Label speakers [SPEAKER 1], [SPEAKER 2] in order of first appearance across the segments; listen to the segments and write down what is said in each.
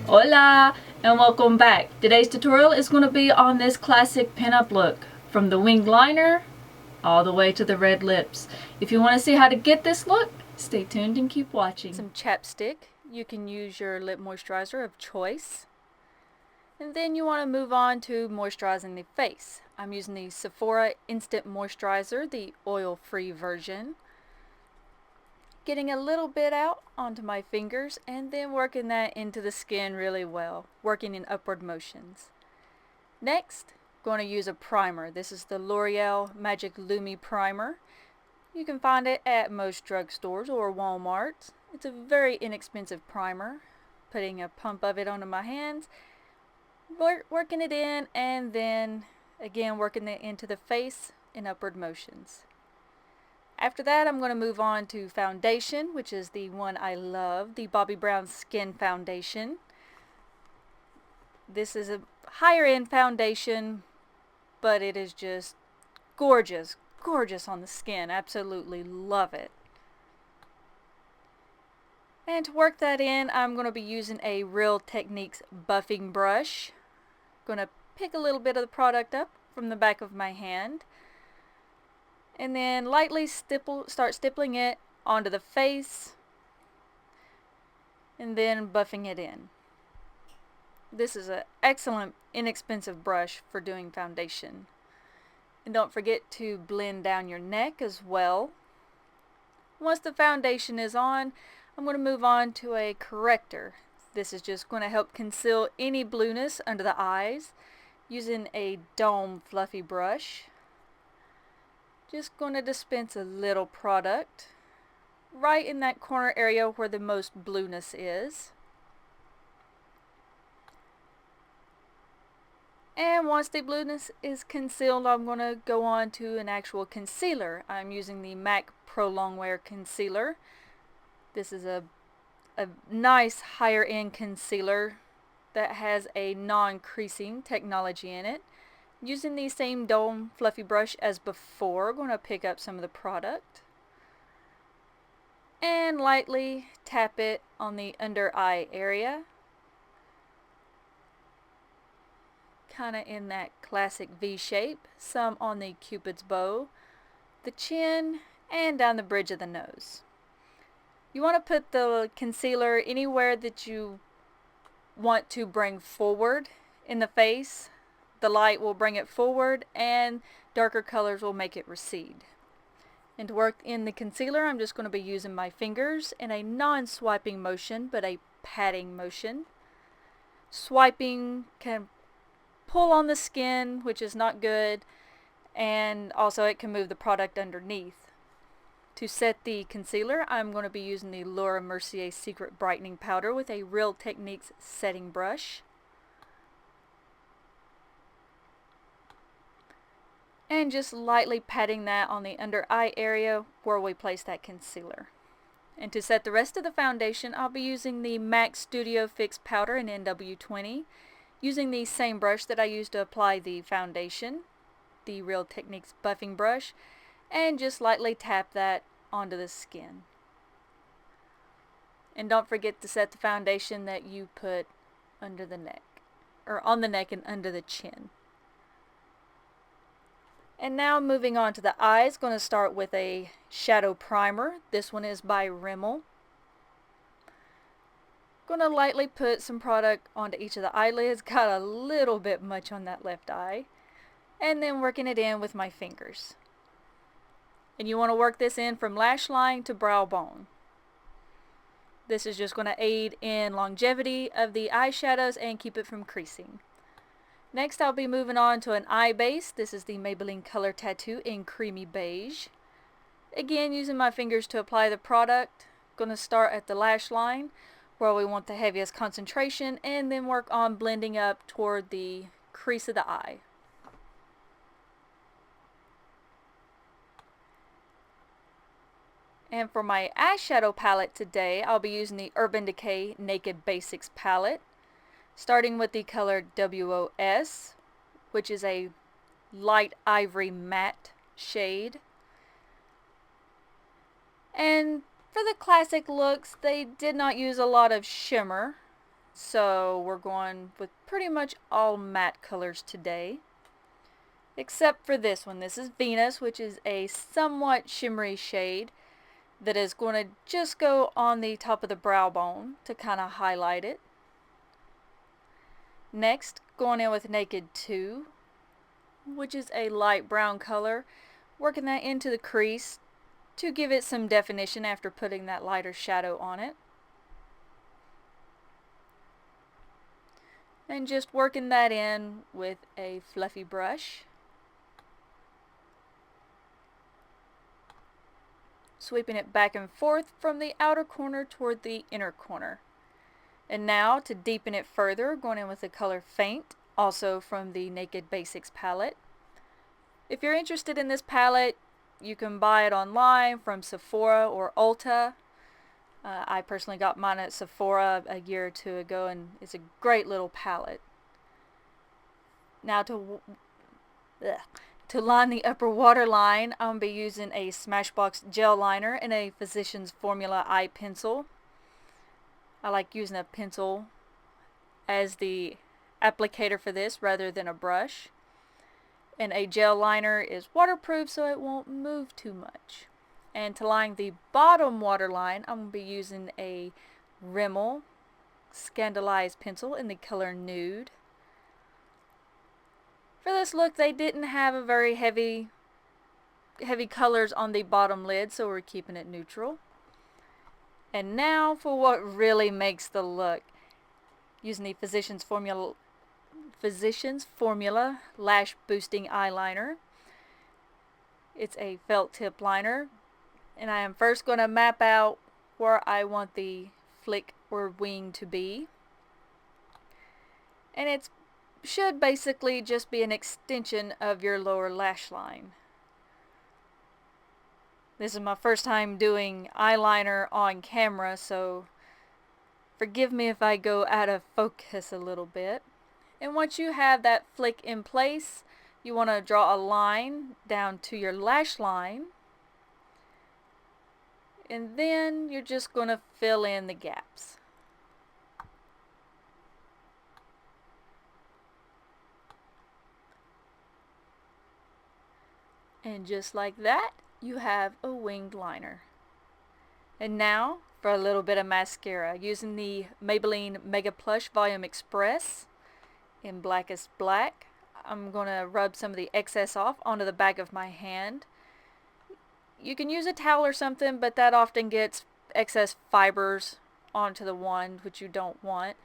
[SPEAKER 1] Hola and welcome back. Today's tutorial is going to be on this classic pinup look from the winged liner all the way to the red lips. If you want to see how to get this look, stay tuned and keep watching. Some ChapStick. You can use your lip moisturizer of choice. And then you want to move on to moisturizing the face. I'm using the Sephora Instant Moisturizer, the oil-free version. Getting a little bit out onto my fingers and then working that into the skin really well, working in upward motions. Next, going to use a primer. This is the L'Oreal Magic Lumi Primer. You can find it at most drugstores or Walmart. It's a very inexpensive primer. Putting a pump of it onto my hands, working it in, and then again working it into the face in upward motions. After that, I'm going to move on to foundation, which is the one I love, the Bobbi Brown Skin Foundation. This is a higher end foundation, but it is just gorgeous, gorgeous on the skin. Absolutely love it. And to work that in, I'm going to be using a Real Techniques buffing brush. Going to pick a little bit of the product up from the back of my hand. And then lightly start stippling it onto the face and then buffing it in. This is an excellent, inexpensive brush for doing foundation. And don't forget to blend down your neck as well. Once the foundation is on, I'm going to move on to a corrector. This is just going to help conceal any blueness under the eyes using a dome fluffy brush. Just going to dispense a little product right in that corner area where the most blueness is. And once the blueness is concealed, I'm going to go on to an actual concealer. I'm using the M.A.C Pro Longwear Concealer. This is a nice higher end concealer that has a non-creasing technology in it. Using the same dome fluffy brush as before, I'm going to pick up some of the product and lightly tap it on the under eye area, kind of in that classic V shape, some on the cupid's bow, the chin, and down the bridge of the nose. You want to put the concealer anywhere that you want to bring forward in the face. The light will bring it forward and darker colors will make it recede. And to work in the concealer, I'm just going to be using my fingers in a non-swiping motion, but a patting motion. Swiping can pull on the skin, which is not good, and also it can move the product underneath. To set the concealer, I'm going to be using the Mercier Secret Brightening Powder with a Real Techniques setting brush. And just lightly patting that on the under eye area where we place that concealer. And to set the rest of the foundation, I'll be using the M.A.C Studio Fix Powder in NW20, using the same brush that I used to apply the foundation, the Real Techniques buffing brush, and just lightly tap that onto the skin. And don't forget to set the foundation that you put under the neck, or on the neck and under the chin. And now moving on to the eyes, going to start with a shadow primer. This one is by Rimmel. Going to lightly put some product onto each of the eyelids. Got a little bit much on that left eye. And then working it in with my fingers. And you want to work this in from lash line to brow bone. This is just going to aid in longevity of the eyeshadows and keep it from creasing. Next, I'll be moving on to an eye base. This is the Maybelline Color Tattoo in Creamy Beige. Again, using my fingers to apply the product. Going to start at the lash line where we want the heaviest concentration and then work on blending up toward the crease of the eye. And for my eyeshadow palette today, I'll be using the Urban Decay Naked Basics palette. Starting with the color WOS, which is a light ivory matte shade. And for the classic looks, they did not use a lot of shimmer. So we're going with pretty much all matte colors today. Except for this one. This is Venus, which is a somewhat shimmery shade that is going to just go on the top of the brow bone to kind of highlight it. Next, going in with Naked 2, which is a light brown color, working that into the crease to give it some definition after putting that lighter shadow on it. And just working that in with a fluffy brush. Sweeping it back and forth from the outer corner toward the inner corner. And now, to deepen it further, going in with the color Faint, also from the Naked Basics palette. If you're interested in this palette, you can buy it online from Sephora or Ulta. I personally got mine at Sephora a year or two ago, and it's a great little palette. Now to line the upper waterline, I'm going to be using a Smashbox gel liner and a Physicians Formula eye pencil. I like using a pencil as the applicator for this rather than a brush. And a gel liner is waterproof, so it won't move too much. And to line the bottom waterline, I'm going to be using a Rimmel Scandaleyes pencil in the color Nude. For this look, they didn't have a very heavy colors on the bottom lid, so we're keeping it neutral. And now for what really makes the look. Using the Physicians Formula Lash Boosting Eyeliner. It's a felt tip liner. And I am first going to map out where I want the flick or wing to be. And it should basically just be an extension of your lower lash line. This is my first time doing eyeliner on camera, so forgive me if I go out of focus a little bit. And once you have that flick in place, you want to draw a line down to your lash line. And then you're just going to fill in the gaps. And just like that, you have a winged liner. And now for a little bit of mascara, using the Maybelline Mega Plush Volume Express in Blackest Black. I'm going to rub some of the excess off onto the back of my hand. You can use a towel or something, but that often gets excess fibers onto the wand, which you don't want.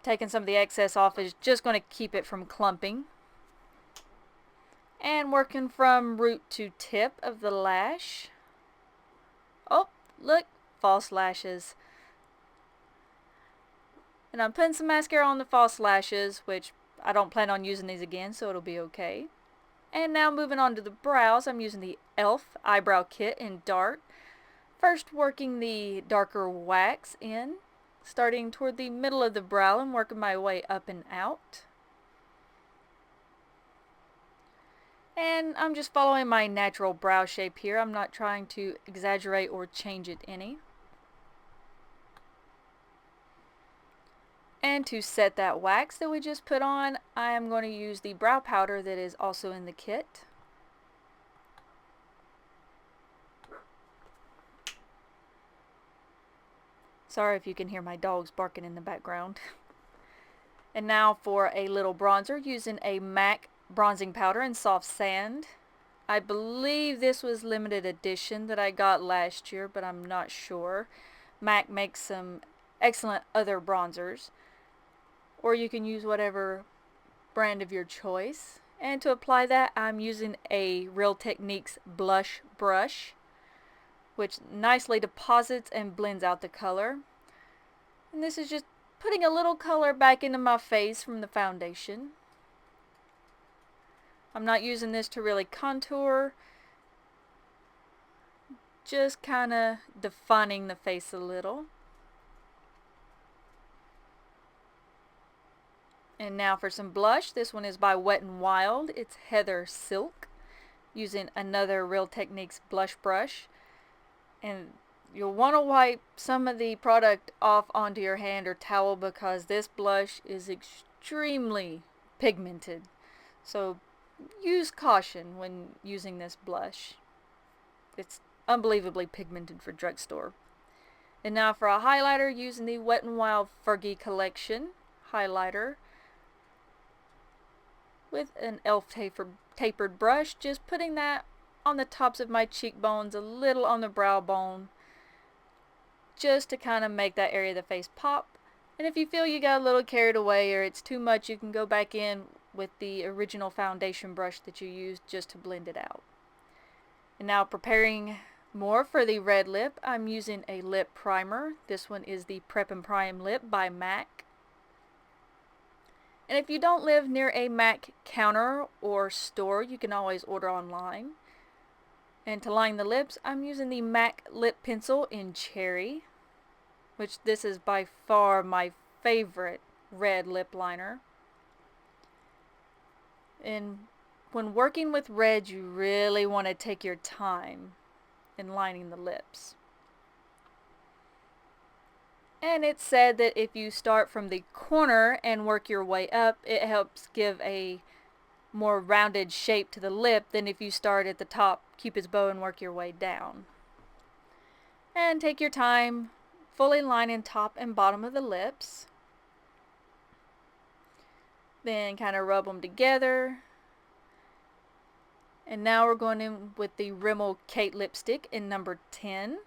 [SPEAKER 1] Taking some of the excess off is just going to keep it from clumping. And working from root to tip of the lash. Oh, look, false lashes. And I'm putting some mascara on the false lashes, which I don't plan on using these again, so it'll be okay. And now moving on to the brows, I'm using the E.L.F. Eyebrow Kit in Dark. First working the darker wax in, starting toward the middle of the brow and working my way up and out. And I'm just following my natural brow shape here. I'm not trying to exaggerate or change it any. And to set that wax that we just put on, I am going to use the brow powder that is also in the kit. Sorry if you can hear my dogs barking in the background. And now for a little bronzer, using a M.A.C bronzing powder in Soft Sand. I believe this was limited edition that I got last year, but I'm not sure. M.A.C makes some excellent other bronzers. Or you can use whatever brand of your choice. And to apply that, I'm using a Real Techniques blush brush, which nicely deposits and blends out the color. And this is just putting a little color back into my face from the foundation. I'm not using this to really contour, just kind of defining the face a little. And now for some blush. This one is by Wet n Wild. It's Heather Silk, using another Real Techniques blush brush. And you'll want to wipe some of the product off onto your hand or towel because this blush is extremely pigmented. So use caution when using this blush. It's unbelievably pigmented for drugstore. And now for a highlighter, using the Wet n Wild Fergie collection highlighter with an E.L.F. tapered brush, just putting that on the tops of my cheekbones, a little on the brow bone, just to kind of make that area of the face pop. And if you feel you got a little carried away or it's too much, you can go back in with the original foundation brush that you used just to blend it out. And now preparing more for the red lip, I'm using a lip primer. This one is the Prep and Prime Lip by M.A.C. And if you don't live near a M.A.C counter or store, you can always order online. And to line the lips, I'm using the M.A.C lip pencil in Cherry, which this is by far my favorite red lip liner. And when working with red, you really want to take your time in lining the lips. And it's said that if you start from the corner and work your way up, it helps give a more rounded shape to the lip than if you start at the top, Cupid's bow, and work your way down. And take your time fully lining top and bottom of the lips. Then kind of rub them together. And now we're going in with the Rimmel Kate lipstick in number 10,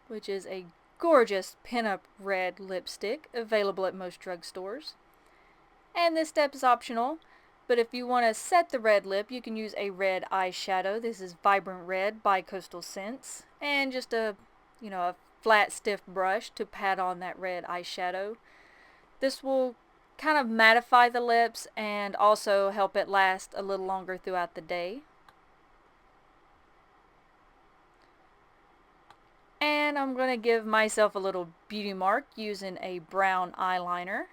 [SPEAKER 1] which is a gorgeous pinup red lipstick available at most drugstores. And this step is optional, but if you want to set the red lip, you can use a red eyeshadow. This is Vibrant Red by Coastal Scents, and just a flat stiff brush to pat on that red eyeshadow. This will kind of mattify the lips and also help it last a little longer throughout the day. And I'm going to give myself a little beauty mark using a brown eyeliner.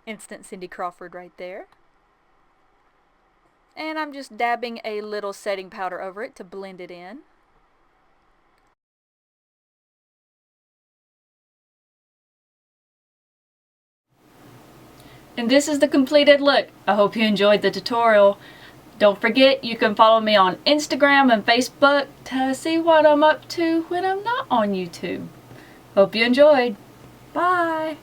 [SPEAKER 1] Instant Cindy Crawford right there. And I'm just dabbing a little setting powder over it to blend it in. And this is the completed look. I hope you enjoyed the tutorial. Don't forget, you can follow me on Instagram and Facebook to see what I'm up to when I'm not on YouTube. Hope you enjoyed. Bye!